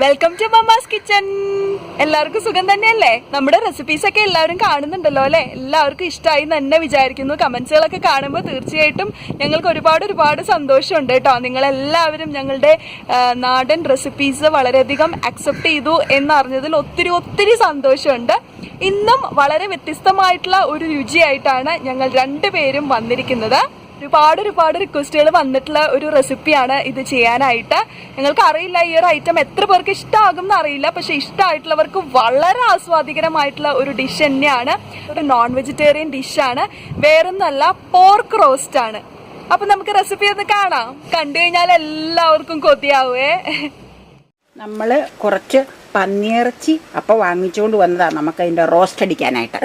Welcome to mamma's kitchen. എല്ലാവർക്കും സുഖം തന്നെയല്ലേ? നമ്മുടെ റെസിപ്പീസ് ഒക്കെ എല്ലാവരും കാണുന്നുണ്ടല്ലോ അല്ലെ? എല്ലാവർക്കും ഇഷ്ടമായി തന്നെ വിചാരിക്കുന്നു. കമന്റ്സുകളൊക്കെ കാണുമ്പോൾ തീർച്ചയായിട്ടും ഞങ്ങൾക്ക് ഒരുപാട് സന്തോഷമുണ്ട് കേട്ടോ. നിങ്ങളെല്ലാവരും ഞങ്ങളുടെ നാടൻ റെസിപ്പീസ് വളരെയധികം അക്സെപ്റ്റ് ചെയ്തു എന്നറിഞ്ഞതിൽ ഒത്തിരി സന്തോഷമുണ്ട്. ഇന്നും വളരെ വ്യത്യസ്തമായിട്ടുള്ള ഒരു രുചിയായിട്ടാണ് ഞങ്ങൾ രണ്ടുപേരും വന്നിരിക്കുന്നത്. ഒരുപാട് റിക്വസ്റ്റുകൾ വന്നിട്ടുള്ള ഒരു റെസിപ്പിയാണ് ഇത് ചെയ്യാനായിട്ട്. ഞങ്ങൾക്ക് അറിയില്ല ഈ ഒരു ഐറ്റം എത്ര പേർക്ക് ഇഷ്ടമാകും എന്ന് അറിയില്ല, പക്ഷെ ഇഷ്ടമായിട്ടുള്ളവർക്ക് വളരെ ആസ്വാദികരമായിട്ടുള്ള ഒരു ഡിഷ് തന്നെയാണ്. ഒരു നോൺ വെജിറ്റേറിയൻ ഡിഷാണ്, വേറൊന്നല്ല പോർക്ക് റോസ്റ്റ് ആണ്. അപ്പൊ നമുക്ക് റെസിപ്പി ഒന്ന് കാണാം. കണ്ടു കഴിഞ്ഞാൽ എല്ലാവർക്കും കൊതിയാവേ. നമ്മള് കുറച്ച് പന്നിയിറച്ചി അപ്പോൾ വാങ്ങിച്ചുകൊണ്ട് വന്നതാണ് നമുക്ക് അതിന്റെ റോസ്റ്റ് അടിക്കാനായിട്ട്.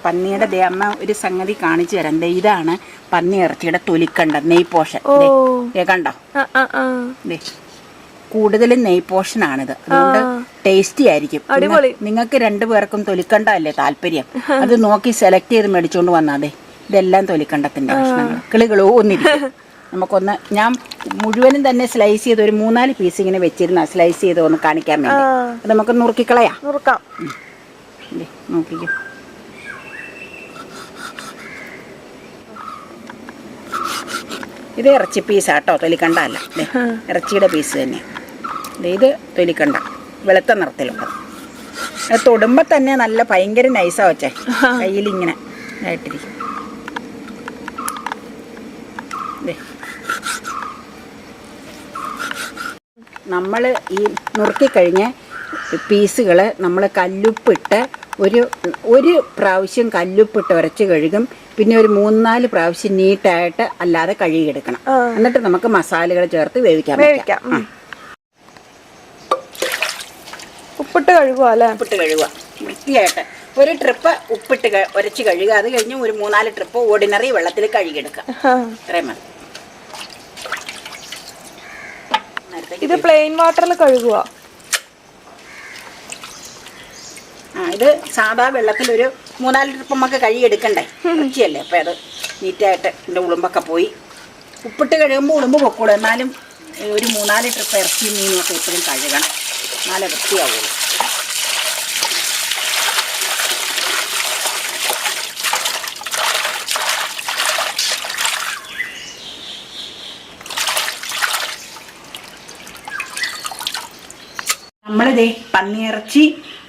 പന്നിയുടെ അമ്മ ഒരു സംഗതി കാണിച്ചു തരാം. ഇതാണ് പന്നിയിറച്ചിയുടെ തൊലിക്കണ്ട നെയ് പോർഷൻ. കണ്ടോ, കൂടുതലും നെയ് പോർഷൻ ആണിത്. അതുകൊണ്ട് ടേസ്റ്റി ആയിരിക്കും. നിങ്ങൾക്ക് രണ്ടുപേർക്കും തൊലിക്കണ്ട അല്ലേ താല്പര്യം? അത് നോക്കി സെലക്ട് ചെയ്ത് മേടിച്ചുകൊണ്ട് വന്നാതെ. ഇതെല്ലാം തൊലിക്കണ്ടത്തിന്റെ കഷ്ണങ്ങൾ കിളികളോ ഒന്നിരിക്കും. നമുക്കൊന്ന് ഞാൻ മുഴുവനും തന്നെ സ്ലൈസ് ചെയ്ത് ഒരു 4 പീസ് ഇങ്ങനെ വെച്ചിരുന്ന സ്ലൈസ് ചെയ്ത് ഒന്ന് കാണിക്കാൻ വേണ്ടി. അത് നമുക്ക് നുറുക്കിക്കളയാം. നോക്കിക്കോ, ഇത് ഇറച്ചി പീസാട്ടോ, തൊലിക്കണ്ട അല്ല. ഇറച്ചിയുടെ പീസ് തന്നെ. ഇത് തൊലിക്കണ്ട, വെളുത്ത നിറത്തിലുള്ളത്. അത് തൊടുമ്പോൾ തന്നെ നല്ല ഭയങ്കര നൈസാ വെച്ചേ. കയ്യിലിങ്ങനെ ആയിട്ടിരിക്കും. നമ്മൾ ഈ നുറുക്കിക്കഴിഞ്ഞ പീസുകൾ നമ്മൾ കല്ലുപ്പിട്ട് ഒരു പ്രാവശ്യം കല്ലുപ്പിട്ട് ഉരച്ച് കഴുകും. പിന്നെ ഒരു 3-4 പ്രാവശ്യം നീറ്റായിട്ട് അല്ലാതെ കഴുകിയെടുക്കണം. എന്നിട്ട് നമുക്ക് മസാലകൾ ചേർത്ത് വേവിക്കാം. ഉപ്പിട്ട് കഴുകുക അല്ലേ? ഉപ്പിട്ട് കഴുകുക വൃത്തിയായിട്ട്. ഒരു ട്രിപ്പ് ഉപ്പിട്ട് ഉരച്ച് കഴുകുക. അത് കഴിഞ്ഞ് ഒരു 3-4 ട്രിപ്പ് ഓർഡിനറി വെള്ളത്തിൽ കഴുകിയെടുക്കുക. ഇത്രയും മതി. ഇത് പ്ലെയിൻ വാട്ടറിൽ കഴുകുക. ഇത് സാധാ വെള്ളത്തിൽ ഒരു 3-4 ട്രിപ്പ് നമുക്ക് കഴുകിയെടുക്കണ്ടേ? ഇറച്ചിയല്ലേ, അപ്പം അത് നീറ്റായിട്ട് എൻ്റെ ഉളുമ്പൊക്കെ പോയി. ഉപ്പിട്ട് കഴുകുമ്പോൾ ഉളുമ്പ് പൊക്കൂടും. എന്നാലും ഒരു 3-4 ട്രിപ്പ് ഇറച്ചിയും മീനും ഒക്കെ എപ്പോഴും കഴുകണം, എന്നാലേ വൃത്തിയാവുള്ളൂ. നമ്മളിതേ പന്നിയിറച്ചി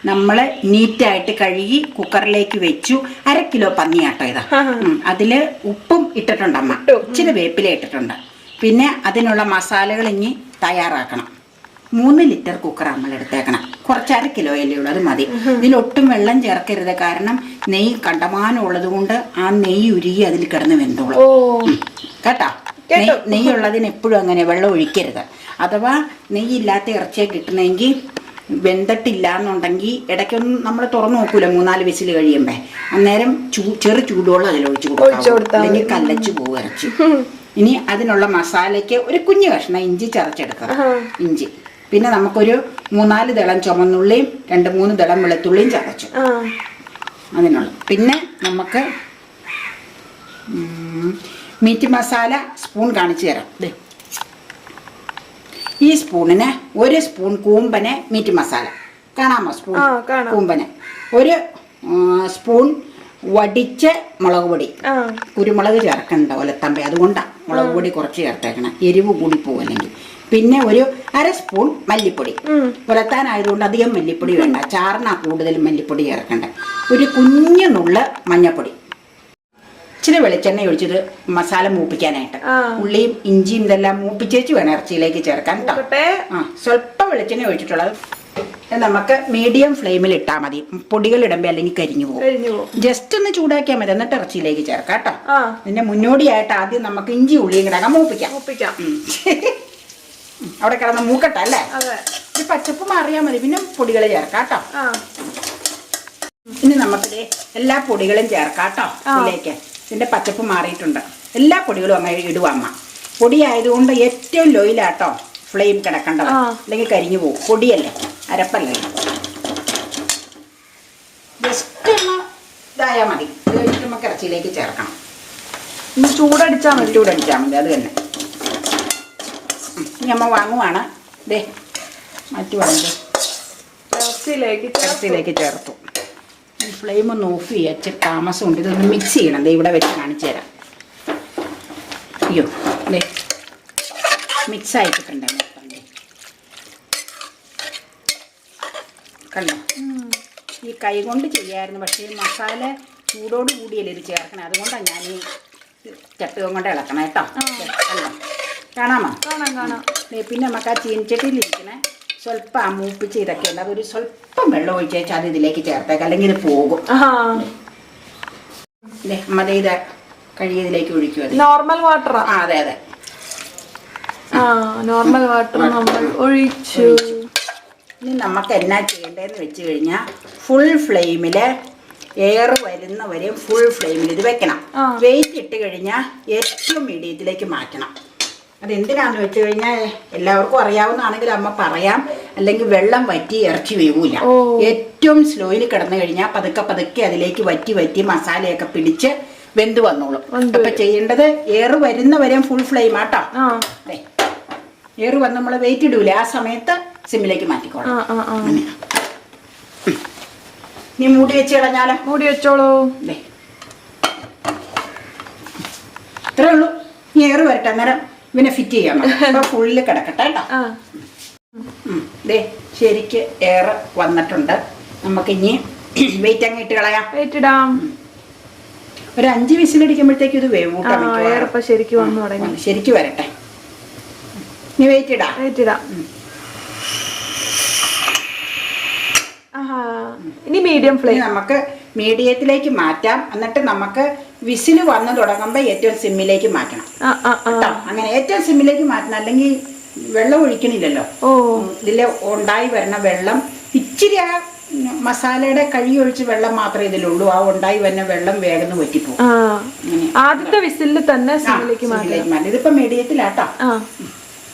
നമ്മൾ നീറ്റായിട്ട് കഴുകി കുക്കറിലേക്ക് വെച്ചു. 1/2 കിലോ പന്നിയാട്ടോ ഇതാ. അതില് ഉപ്പും ഇട്ടിട്ടുണ്ട് അമ്മ, ഇച്ചിരി വേപ്പില ഇട്ടിട്ടുണ്ട്. പിന്നെ അതിനുള്ള മസാലകൾ ഇനി തയ്യാറാക്കണം. 3 ലിറ്റർ കുക്കർ നമ്മൾ എടുത്തേക്കണം. കുറച്ച് 1/2 കിലോയല്ലേ ഉള്ളൂ, അത് മതി. ഇതിലൊട്ടും വെള്ളം ചേർക്കരുത്, കാരണം നെയ്യ് കണ്ടമാനം ഉള്ളത് കൊണ്ട് ആ നെയ്യ് ഉരുകി അതിൽ കിടന്ന് വെന്തോളും കേട്ടോ. നെയ്യുള്ളതിന് എപ്പോഴും അങ്ങനെ വെള്ളം ഒഴിക്കരുത്. അഥവാ നെയ്യില്ലാത്ത ഇറച്ചിയെ കിട്ടണമെങ്കിൽ വെന്തിട്ടില്ല എന്നുണ്ടെങ്കിൽ ഇടയ്ക്കൊന്നും നമ്മൾ തുറന്നു നോക്കൂല 3-4 വിസിൽ കഴിയുമ്പോ. അന്നേരം ചെറു ചൂടുവെള്ളം അതിലൊഴിച്ച് കൊടുക്കാം, അല്ലെങ്കിൽ കല്ലച്ചു പോകും ഇറച്ചി. ഇനി അതിനുള്ള മസാലയ്ക്ക് ഒരു കുഞ്ഞു കഷ്ണം ഇഞ്ചി ചതച്ചെടുക്കുക. ഇഞ്ചി, പിന്നെ നമുക്കൊരു 3-4 ദളം ചുമന്നുള്ളിയും 2-3 ദളം വെളുത്തുള്ളിയും ചതച്ചു അതിനുള്ള. പിന്നെ നമുക്ക് മീറ്റ് മസാല സ്പൂൺ കാണിച്ചു തരാം. ഈ സ്പൂണിന് 1 സ്പൂൺ കൂമ്പന് മീറ്റ് മസാല കാണാമോ? സ്പൂൺ കൂമ്പന് 1 സ്പൂൺ വടിച്ച മുളക് പൊടി. കുരുമുളക് ചേർക്കണ്ട ഒലത്തമ്പ, അതുകൊണ്ടാണ് മുളക് പൊടി കുറച്ച് ചേർത്തേക്കണം, എരിവ് കൂടി പോകും അല്ലെങ്കിൽ. പിന്നെ ഒരു 1/2 സ്പൂൺ മല്ലിപ്പൊടി. ഉലത്താനായതുകൊണ്ട് അധികം മല്ലിപ്പൊടി വേണ്ട, ചാറിനാ കൂടുതലും മല്ലിപ്പൊടി ചേർക്കണ്ട. ഒരു കുഞ്ഞു നുള്ള് മഞ്ഞപ്പൊടി. ഇച്ചിരി വെളിച്ചെണ്ണ ഒഴിച്ചത് മസാല മൂപ്പിക്കാനായിട്ട്. ഉള്ളിയും ഇഞ്ചിയും ഇതെല്ലാം മൂപ്പിച്ചേച്ച് വേണം ഇറച്ചിയിലേക്ക് ചേർക്കാൻ കേട്ടോ. സ്വല്പം വെളിച്ചെണ്ണ ഒഴിച്ചിട്ടുള്ളത്. നമുക്ക് മീഡിയം ഫ്ലെയിമിൽ ഇട്ടാൽ മതി, പൊടികൾ ഇടുമ്പോ അല്ലെങ്കിൽ കരിഞ്ഞു പോകും. ജസ്റ്റ് ഒന്ന് ചൂടാക്കിയാൽ മതി, എന്നിട്ട് ഇറച്ചിയിലേക്ക് ചേർക്കാം കേട്ടോ. പിന്നെ മുന്നോടിയായിട്ട് ആദ്യം നമുക്ക് ഇഞ്ചി ഉള്ളിയും കിടക്കാം മൂപ്പിക്കാം. അവിടെ കിടന്ന് മൂക്കട്ടെ അല്ലേ? ഒരു പച്ചപ്പ് മാറിയാൽ മതി, പിന്നെ പൊടികൾ ചേർക്കാം കേട്ടോ. ഇനി നമുക്ക് എല്ലാ പൊടികളും ചേർക്കാം കേട്ടോ ഇതിലേക്ക്. ഇതിന്റെ പച്ചപ്പ് മാറിയിട്ടുണ്ട്. എല്ലാ പൊടികളും അങ്ങനെ ഇടുക അമ്മ. പൊടി ആയതുകൊണ്ട് ഏറ്റവും ലോയിലാട്ടോ ഫ്ലെയിം കിടക്കേണ്ടത്, അല്ലെങ്കിൽ കരിഞ്ഞു പോകും. പൊടിയല്ലേ, അരപ്പല്ലേ. ജസ്റ്റ് ഒന്ന് ഇതായാൽ മതി. ഇത് കഴിഞ്ഞിട്ട് നമുക്ക് ഇറച്ചിയിലേക്ക് ചേർക്കണം. ചൂടടിച്ചാൽ മതി, അത് തന്നെ. ഇനി അമ്മ വാങ്ങുവാണ്. ദേ മാറ്റി വന്നത് ഇറച്ചിയിലേക്ക് ചേർത്തു. ഫ്ലെയിം ഒന്ന് ഓഫ് ചെയ്യുക, ഇച്ചിരി താമസമുണ്ട്. ഇതൊന്ന് മിക്സ് ചെയ്യണം. ദേ ഇവിടെ വെച്ച് കാണിച്ചു തരാം. അയ്യോ ദേ മിക്സ് ആയിട്ടുണ്ട് കണ്ടോ. ഈ കൈ കൊണ്ട് ചെയ്യായിരുന്നു, പക്ഷേ മസാല ചൂടോട് കൂടിയല്ലേ ഇത് ചേർക്കണേ. അതുകൊണ്ടാണ് ഞാൻ ഈ ചട്ടുകം കൊണ്ട് ഇളക്കണം കേട്ടോ. കണ്ടോ, കാണാമോ? കാണാം. പിന്നെ നമുക്ക് ആ ചീനച്ചട്ടിയിലിരിക്കണേ സ്വല്പം മൂപ്പിച്ച് ഇതൊക്കെ ഉണ്ട്. അതൊരു സ്വല്പം വെള്ളം ഒഴിച്ചേച്ചാൽ അത് ഇതിലേക്ക് ചേർത്തേക്കാം, അല്ലെങ്കിൽ ഇത് പോകും. അമ്മ ഇത് കഴിയതിലേക്ക് ഒഴിക്കുക. Normal water. അതെ അതെ, നോർമൽ വാട്ടർ നമ്മൾ ഒഴിച്ചു. ഇനി നമുക്ക് എന്നാ ചെയ്യേണ്ടതെന്ന് വെച്ച് കഴിഞ്ഞാൽ ഫുൾ ഫ്ലെയിമിൽ എയർ വരുന്നവരെയും ഫുൾ ഫ്ലെയിമിൽ ഇത് വെക്കണം. വെയിറ്റ് ഇട്ട് കഴിഞ്ഞാൽ ഏറ്റവും മീഡിയത്തിലേക്ക് മാറ്റണം. അതെന്തിനാന്ന് വെച്ച് കഴിഞ്ഞാൽ എല്ലാവർക്കും അറിയാവുന്നതാണെങ്കിൽ അമ്മ പറയാം, അല്ലെങ്കിൽ വെള്ളം വറ്റി ഇറച്ചി വേവൂല. ഏറ്റവും സ്ലോയിൽ കിടന്നു കഴിഞ്ഞാൽ പതുക്കെ പതുക്കെ അതിലേക്ക് വറ്റി മസാലയൊക്കെ പിടിച്ച് വെന്ത് വന്നോളും. അപ്പൊ ചെയ്യേണ്ടത് എയർ വരുന്നവരെയും ഫുൾ ഫ്ലെയിം ആട്ടോ. എയർ വന്ന് നമ്മൾ വെയിറ്റ് ഇടൂല, ആ സമയത്ത് സിമ്മിലേക്ക് മാറ്റിക്കോളാം. നീ മൂടി വെച്ച് കളഞ്ഞാലോ? മൂടി വെച്ചോളൂ. ഇത്രേ ഉള്ളൂ. നീ എയർ വരട്ടെ, അന്നേരം ഇവനെ ഫിറ്റ് ചെയ്യാൻ അപ്പൊ ഫുള്ളിൽ കിടക്കട്ടെ കേട്ടോ. ദേ ശരിക്ക് എയർ വന്നിട്ടുണ്ട്. നമുക്കിനി വെയിറ്റ് അങ്ങ് ഇട്ട് കളയാം. വെയിറ്റ് ഇടാം. ഒരു 5 വിസിലടിക്കുമ്പോഴത്തേക്ക് ഇത് വേവൂട്ടാ. ശരിക്കും വന്നു തുടങ്ങി. ശരിക്കും വരട്ടെ. നീ വെയിറ്റ് ഇടാം. ഇനി മീഡിയം ഫ്ലെയിം നമുക്ക് മീഡിയത്തിലേക്ക് മാറ്റാം. എന്നിട്ട് നമുക്ക് വിസിൽ വന്ന് തുടങ്ങുമ്പോൾ ഏറ്റവും സിമ്മിലേക്ക് മാറ്റണം കേട്ടോ. അങ്ങനെ ഏറ്റവും സിമ്മിലേക്ക് മാറ്റണം, അല്ലെങ്കിൽ വെള്ളം ഒഴിക്കണില്ലല്ലോ. ഇതില് ഉണ്ടായി വരുന്ന വെള്ളം ഇച്ചിരി ആ മസാലയുടെ കഴുകി ഒഴിച്ച് വെള്ളം മാത്രമേ ഇതിലുള്ളൂ. ആ ഉണ്ടായി വരുന്ന വെള്ളം വേഗം വറ്റിപ്പോകും. ആദ്യത്തെ വിസിലിൽ തന്നെ സിമ്മിലേക്ക് മാറ്റാം. ഇതിപ്പോ മീഡിയത്തിലാട്ടോ.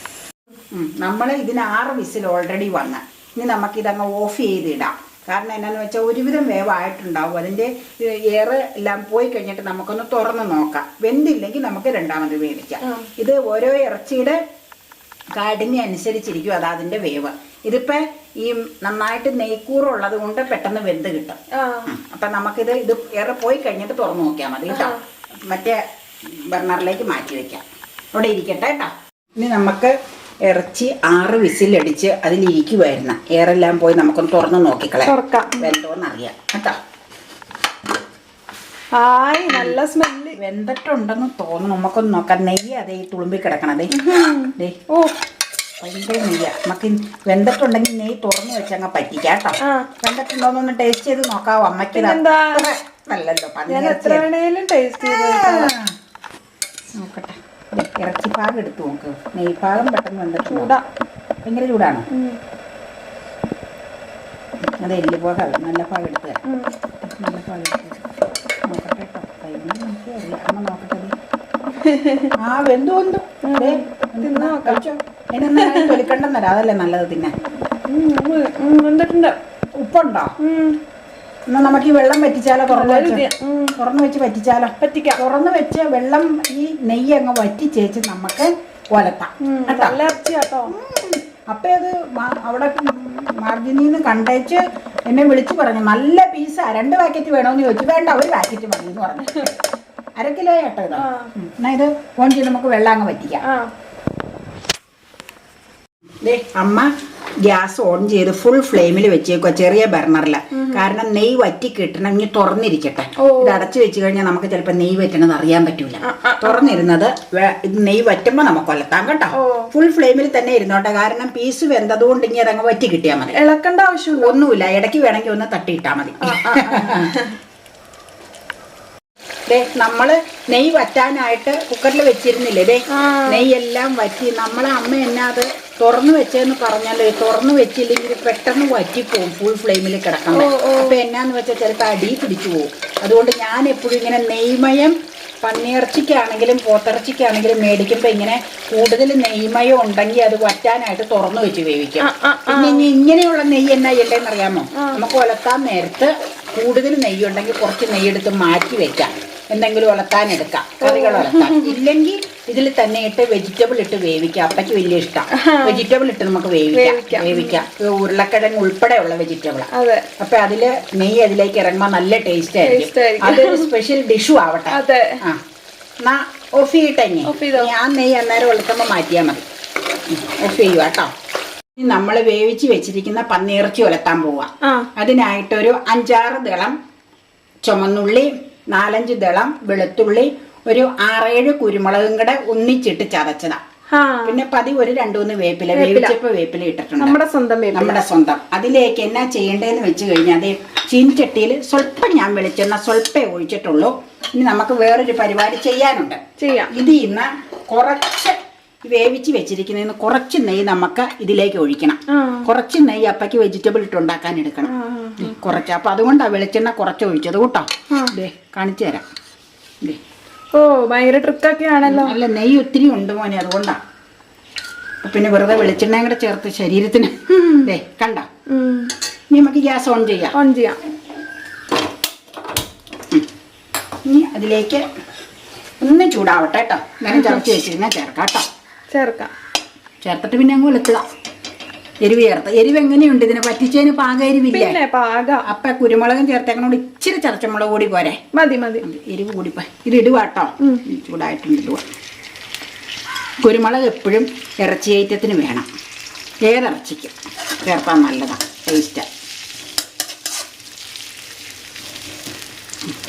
നമ്മൾ ഇതിന് 6 വിസിൽ ഓൾറെഡി വന്ന. ഇനി നമുക്കിതങ്ങ് ഓഫ് ചെയ്തിടാം. കാരണം എന്നാന്ന് വെച്ചാൽ ഒരുവിധം വേവായിട്ടുണ്ടാവും. അതിൻ്റെ എയർ എല്ലാം പോയി കഴിഞ്ഞിട്ട് നമുക്കൊന്ന് തുറന്ന് നോക്കാം. വെന്തില്ലെങ്കിൽ നമുക്ക് രണ്ടാമത് വേവിക്കാം. ഇത് ഓരോ ഇറച്ചിയുടെ കാടിനെ അനുസരിച്ചിരിക്കും അതിൻ്റെ വേവ്. ഇതിപ്പോ ഈ നന്നായിട്ട് നെയ്ക്കൂറുള്ളത് കൊണ്ട് പെട്ടെന്ന് വെന്ത് കിട്ടും. അപ്പൊ നമുക്കിത് എയർ പോയി കഴിഞ്ഞിട്ട് തുറന്ന് നോക്കിയാൽ മതി കേട്ടോ. മറ്റേ ബർണറിലേക്ക് മാറ്റി വെക്കാം. അവിടെ ഇരിക്കട്ടെ കേട്ടോ. ഇനി നമുക്ക് ഇറച്ചി 6 വിസിലടിച്ച് അതിലിരിക്കുമായിരുന്നു. എയറെല്ലാം പോയി നമുക്കൊന്ന് തുറന്ന് നോക്കിക്കളയാം, വെന്തോന്നറിയാം കേട്ടോ. നല്ല സ്മെല്ല്. വെന്തിട്ടുണ്ടെന്ന് തോന്നുന്നു. നമുക്കൊന്ന് നോക്കാം. നെയ്യ് അതേ തുളുമ്പി കിടക്കണതേ. ഭയങ്കര നെയ്യ. നമുക്ക് വെന്തിട്ടുണ്ടെങ്കിൽ നെയ്യ് തുറന്നു വെച്ചങ്ങ് പറ്റിക്കാം കേട്ടോ. വെന്തിട്ടുണ്ടോന്നൊന്ന് ടേസ്റ്റ് ചെയ്ത് നോക്കാവോ? അമ്മയ്ക്ക് നല്ലല്ലോ. നോക്കട്ടെ. ഇറച്ചിപ്പാകം എടുത്തു നോക്ക്. നെയ്പാകം പെട്ടെന്ന് വന്നിട്ട് ഭയങ്കര ചൂടാണോ? അത് എല്ല് പോകാം. നല്ല പാകം എടുത്ത് തരാം. നല്ല പാകം എടുത്ത് നോക്കട്ടെ കേട്ടോ. നമുക്ക് അറിയാം. അമ്മ നോക്കട്ടെ. വെന്തു കഴിച്ചോ. അതിനൊന്നും തൊലിക്കണ്ടെന്നല്ല, അതല്ലേ നല്ലത് തിന്നാൻ. ഉപ്പുണ്ടോ? എന്നാ നമുക്ക് ഈ വെള്ളം വറ്റിച്ചാലോ? തുറന്നു വെച്ച് വറ്റിച്ചാലോ? തുറന്നു വെച്ച് വെള്ളം ഈ നെയ്യ് അങ്ങ് വറ്റിച്ചേച്ച് നമുക്ക് ഒലത്താം കേട്ടോ. അപ്പൊ അത് അവിടെ മാർജിനിന്ന് കണ്ടേച്ച് എന്നെ വിളിച്ചു പറഞ്ഞു, നല്ല പീസാ, 2 പാക്കറ്റ് വേണോന്ന് ചോദിച്ചു. വേണ്ട, 1 പാക്കറ്റ് മതി എന്ന് പറഞ്ഞു. 1/2 കിലോ കേട്ടോ ഇതാ. എന്നാ ഇത് ഓൺ ചെയ്ത് നമുക്ക് വെള്ളം അങ്ങ് വറ്റിക്കാം. അമ്മ ഗ്യാസ് ഓൺ ചെയ്ത് ഫുൾ ഫ്ലെയിമിൽ വെച്ചേക്കുക, ചെറിയ ബർണറിൽ. കാരണം നെയ്യ് വറ്റി കിട്ടണം. ഇനി തുറന്നിരിക്കട്ടെ. ഇത് അടച്ചു വെച്ച് കഴിഞ്ഞാൽ നമുക്ക് ചിലപ്പോൾ നെയ്യ് വറ്റണത് അറിയാൻ പറ്റൂല. തുറന്നിരുന്നത് ഇത് നെയ്യ് വറ്റുമ്പോൾ നമുക്ക് കൊല്ലത്താം കേട്ടോ. ഫുൾ ഫ്ലെയിമിൽ തന്നെ ഇരുന്നോട്ടെ. കാരണം പീസ് വെന്തതുകൊണ്ട് ഇനി അതങ്ങ് വറ്റി കിട്ടിയാൽ മതി. ഇളക്കേണ്ട ആവശ്യം ഒന്നുമില്ല. ഇടയ്ക്ക് വേണമെങ്കിൽ ഒന്ന് തട്ടിയിട്ടാൽ മതി. നമ്മള് നെയ്യ് വറ്റാനായിട്ട് കുക്കറിൽ വെച്ചിരുന്നില്ലേ? നെയ്യെല്ലാം വറ്റി. നമ്മളെ അമ്മ എന്നാ അത് തുറന്നു വെച്ചെന്ന് പറഞ്ഞാലോ, തുറന്നു വെച്ചില്ലെങ്കിൽ പെട്ടെന്ന് വറ്റിപ്പോവും ഫുൾ ഫ്ലെയിമിൽ കിടക്കണം. അപ്പൊ എന്നാന്ന് വെച്ചാൽ ചിലപ്പോൾ അടി പിടിച്ചു പോകും. അതുകൊണ്ട് ഞാൻ എപ്പോഴും ഇങ്ങനെ നെയ്മയം പന്നിയിറച്ചിക്കാണെങ്കിലും പോത്തിറച്ചിക്കാണെങ്കിലും മേടിക്കുമ്പോൾ ഇങ്ങനെ കൂടുതൽ നെയ്മയം ഉണ്ടെങ്കിൽ അത് വറ്റാനായിട്ട് തുറന്നു വെച്ച് വേവിക്കും. പിന്നെ ഇനി ഇങ്ങനെയുള്ള നെയ്യ് എന്നാ ചെയ്യണ്ടേന്ന് അറിയാമോ? നമുക്ക് ഒലത്താൻ നേരത്ത് കൂടുതൽ നെയ്യുണ്ടെങ്കിൽ കുറച്ച് നെയ്യെടുത്ത് മാറ്റി വെക്കാം. എന്തെങ്കിലും ഒലത്താൻ എടുക്കാം, കറികൾ ഒലത്താൻ. ഇല്ലെങ്കിൽ ഇതിൽ തന്നെ ഇട്ട് വെജിറ്റബിൾ ഇട്ട് വേവിക്കാം. അപ്പയ്ക്ക് വലിയ ഇഷ്ടം. വെജിറ്റബിൾ ഇട്ട് നമുക്ക് വേവിക്കാം. ഉരുളക്കിഴങ്ങ് ഉൾപ്പെടെയുള്ള വെജിറ്റബിൾ. അപ്പൊ അതില് നെയ്യ് അതിലേക്ക് ഇറങ്ങുമ്പോൾ നല്ല ടേസ്റ്റ് ആയിരിക്കും. അതൊരു സ്പെഷ്യൽ ഡിഷും ആവട്ടെ. എന്നാ ഓഫ് ചെയ്യട്ടെ. ഞാൻ നെയ്യ് അന്നേരം ഒളിക്കുമ്പോൾ മാറ്റിയാൽ മതി. ഓഫ് ചെയ്യുക കേട്ടോ. നമ്മൾ വേവിച്ച് വെച്ചിരിക്കുന്ന പന്നിയിറച്ചി ഉലത്താൻ പോവാം. അതിനായിട്ടൊരു 5-6 ദളം ചുമന്നുള്ളി, 4-5 ദളം വെളുത്തുള്ളി, ഒരു 6-7 കുരുമുളകും കൂടെ ഒന്നിച്ചിട്ട് ചതച്ചതാ. പിന്നെ പതിവ് ഒരു 2-3 വേപ്പില, വേവിച്ചപ്പോ വേപ്പില ഇട്ടിട്ടുണ്ട്. നമ്മുടെ സ്വന്തം. അതിലേക്ക് എന്നാ ചെയ്യേണ്ടതെന്ന് വെച്ച് കഴിഞ്ഞാൽ അതേ ചീനിച്ചട്ടിയിൽ സ്വല്പം ഞാൻ വെളിച്ചെണ്ണ സ്വല്പേ ഒഴിച്ചിട്ടുള്ളൂ. ഇനി നമുക്ക് വേറൊരു പരിപാടി ചെയ്യാനുണ്ട്. ഇത് ഇന്ന് കുറച്ച് വേവിച്ച് വെച്ചിരിക്കുന്നതിന് കുറച്ച് നെയ്യ് നമുക്ക് ഇതിലേക്ക് ഒഴിക്കണം. കുറച്ച് നെയ്യ് അപ്പയ്ക്ക് വെജിറ്റബിൾ ഇട്ട് ഉണ്ടാക്കാൻ എടുക്കണം. കുറച്ച്. അപ്പൊ അതുകൊണ്ടാണ് വെളിച്ചെണ്ണ കുറച്ച് ഒഴിച്ചത് കേട്ടോ. കാണിച്ചു തരാം. ഭയങ്കര ട്രിക്കൊക്കെ ആണല്ലോ. അല്ല, നെയ്യ് ഒത്തിരി ഉണ്ട് മോനെ, അതുകൊണ്ടാ. പിന്നെ വെറുതെ വെളിച്ചെണ്ണയും കൂടെ ചേർത്ത് ശരീരത്തിന് കണ്ട. ഇനി നമുക്ക് ഗ്യാസ് ഓൺ ചെയ്യാം. ഇനി അതിലേക്ക് ഒന്ന് ചൂടാവട്ടെ കേട്ടോ. നേരം ചതച്ച് വെച്ചിരുന്നാൽ ചേർത്തിട്ട് പിന്നെ അങ്ങ് വെളുത്തുക. എരിവ് ചേർത്ത്. എരിവ് എങ്ങനെയുണ്ട്? ഇതിനെ പറ്റിച്ചതിന് പാക എരിവില്ലേ? അപ്പൊ കുരുമുളകും ചേർത്തേക്കണോട് ഇച്ചിരി ചതച്ചമുളക് കൂടി പോരെ? മതി. എരിവ് കൂടിപ്പോ ഇത് ഇടുവാട്ടോ. ചൂടായിട്ടുണ്ട്. ഇടുക. കുരുമുളക് എപ്പോഴും ഇറച്ചി ഐറ്റത്തിന് വേണം. ഏതിറച്ചിക്കും ചേർത്താൽ നല്ലതാണ്, ടേസ്റ്റ്.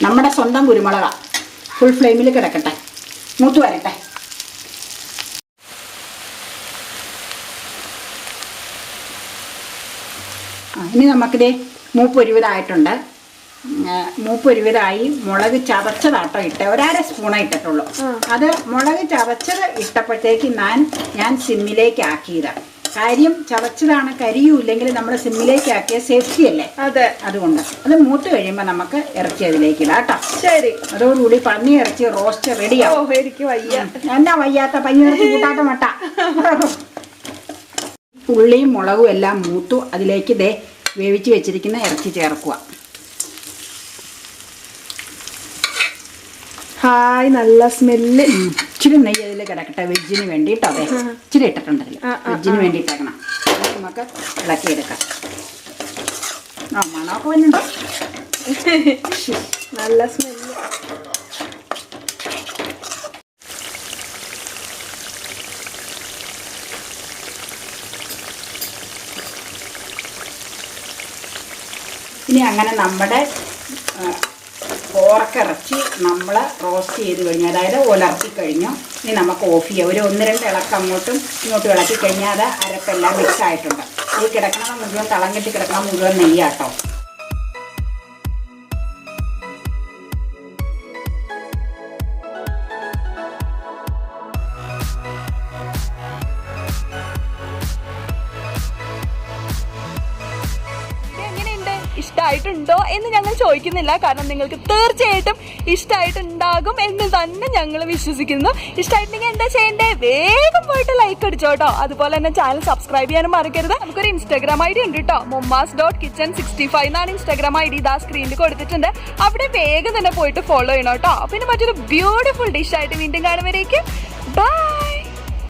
നമ്മുടെ സ്വന്തം കുരുമുളകാ. ഫുൾ ഫ്ലെയിമിൽ കിടക്കട്ടെ, മൂത്ത് വരട്ടെ. ഇനി നമുക്കിത് മൂപ്പൊരുവിധായിട്ടുണ്ട്. മൂപ്പൊരുവിധായി മുളക് ചതച്ചതാട്ടോ ഇട്ട് 1/2 സ്പൂണേ ഇട്ടിട്ടുള്ളൂ. അത് മുളക് ചതച്ചത് ഇട്ടപ്പോഴത്തേക്ക് ഞാൻ സിമ്മിലേക്ക് ആക്കിയത്. കാര്യം ചതച്ചതാണ്, കരിയുമില്ലെങ്കിൽ നമ്മൾ സിമ്മിലേക്ക് ആക്കിയ സേഫ്റ്റി അല്ലേ, അതുകൊണ്ട്. അത് മൂത്ത് കഴിയുമ്പോൾ നമുക്ക് ഇറച്ചി അതിലേക്ക് ഇടാം കേട്ടോ. ശരി. അതോടുകൂടി പന്നി ഇറച്ചി റോസ്റ്റ് റെഡിയാവും. എന്നാ വയ്യാത്ത പന്നി ഇറച്ചി കൂട്ടാത്ത മട്ട. ഉള്ളിയും മുളകും എല്ലാം മൂത്തു. അതിലേക്ക് വേവിച്ച് വെച്ചിരിക്കുന്ന ഇറച്ചി ചേർക്കുക. ഹായ്, നല്ല സ്മെല്ല്. ഇച്ചിരി നെയ്യ് അതിൽ കിടക്കട്ടെ, വെജിന് വേണ്ടിയിട്ട്. അതെ, ഇച്ചിരി ഇട്ടിട്ടുണ്ട് അതിൽ. വെജിന് വേണ്ടിയിട്ടേക്കണം. നമുക്ക് ഇളക്കിയെടുക്കാം. മണമൊക്കെ വരുന്നുണ്ടോ? നല്ല സ്മെല്ല്. ഇനി അങ്ങനെ നമ്മുടെ പോർക്കിറച്ചി നമ്മൾ റോസ്റ്റ് ചെയ്ത് കഴിഞ്ഞു, അതായത് ഉലർത്തി കഴിഞ്ഞു. ഇനി നമുക്ക് ഓഫ് ചെയ്യാം. ഒരു 1-2 ഇളക്കം അങ്ങോട്ടും ഇങ്ങോട്ടും ഇളക്കി കഴിഞ്ഞാൽ അത് അരപ്പെല്ലാം മിക്സ് ആയിട്ടുണ്ട്. ഈ കിടക്കണം മുഴുവൻ തളം കെട്ടി കിടക്കണം മുഴുവൻ നെയ്യാട്ടോ. ഇഷ്ടമായിട്ടുണ്ടോ എന്ന് ഞങ്ങൾ ചോദിക്കുന്നില്ല, കാരണം നിങ്ങൾക്ക് തീർച്ചയായിട്ടും ഇഷ്ടമായിട്ടുണ്ടാകും എന്ന് തന്നെ ഞങ്ങൾ വിശ്വസിക്കുന്നു. ഇഷ്ടമായിട്ടുണ്ടെങ്കിൽ എന്താ ചെയ്യണ്ടേ? വേഗം പോയിട്ട് ലൈക്ക് അടിച്ചോട്ടോ. അതുപോലെ തന്നെ ചാനൽ സബ്സ്ക്രൈബ് ചെയ്യാനും മറക്കരുത്. നമുക്കൊരു ഇൻസ്റ്റാഗ്രാം ID ഉണ്ട് കേട്ടോ. mommas.kitchen65 എന്നാണ് ഇൻസ്റ്റാഗ്രാം ID. ഇതാ സ്ക്രീനിൽ കൊടുത്തിട്ടുണ്ട്. അവിടെ വേഗം തന്നെ പോയിട്ട് ഫോളോ ചെയ്യണം കേട്ടോ. പിന്നെ മറ്റൊരു ബ്യൂട്ടിഫുൾ ഡിഷ് ആയിട്ട് വീണ്ടും കാണുമ്പോഴേക്കും ബൈ.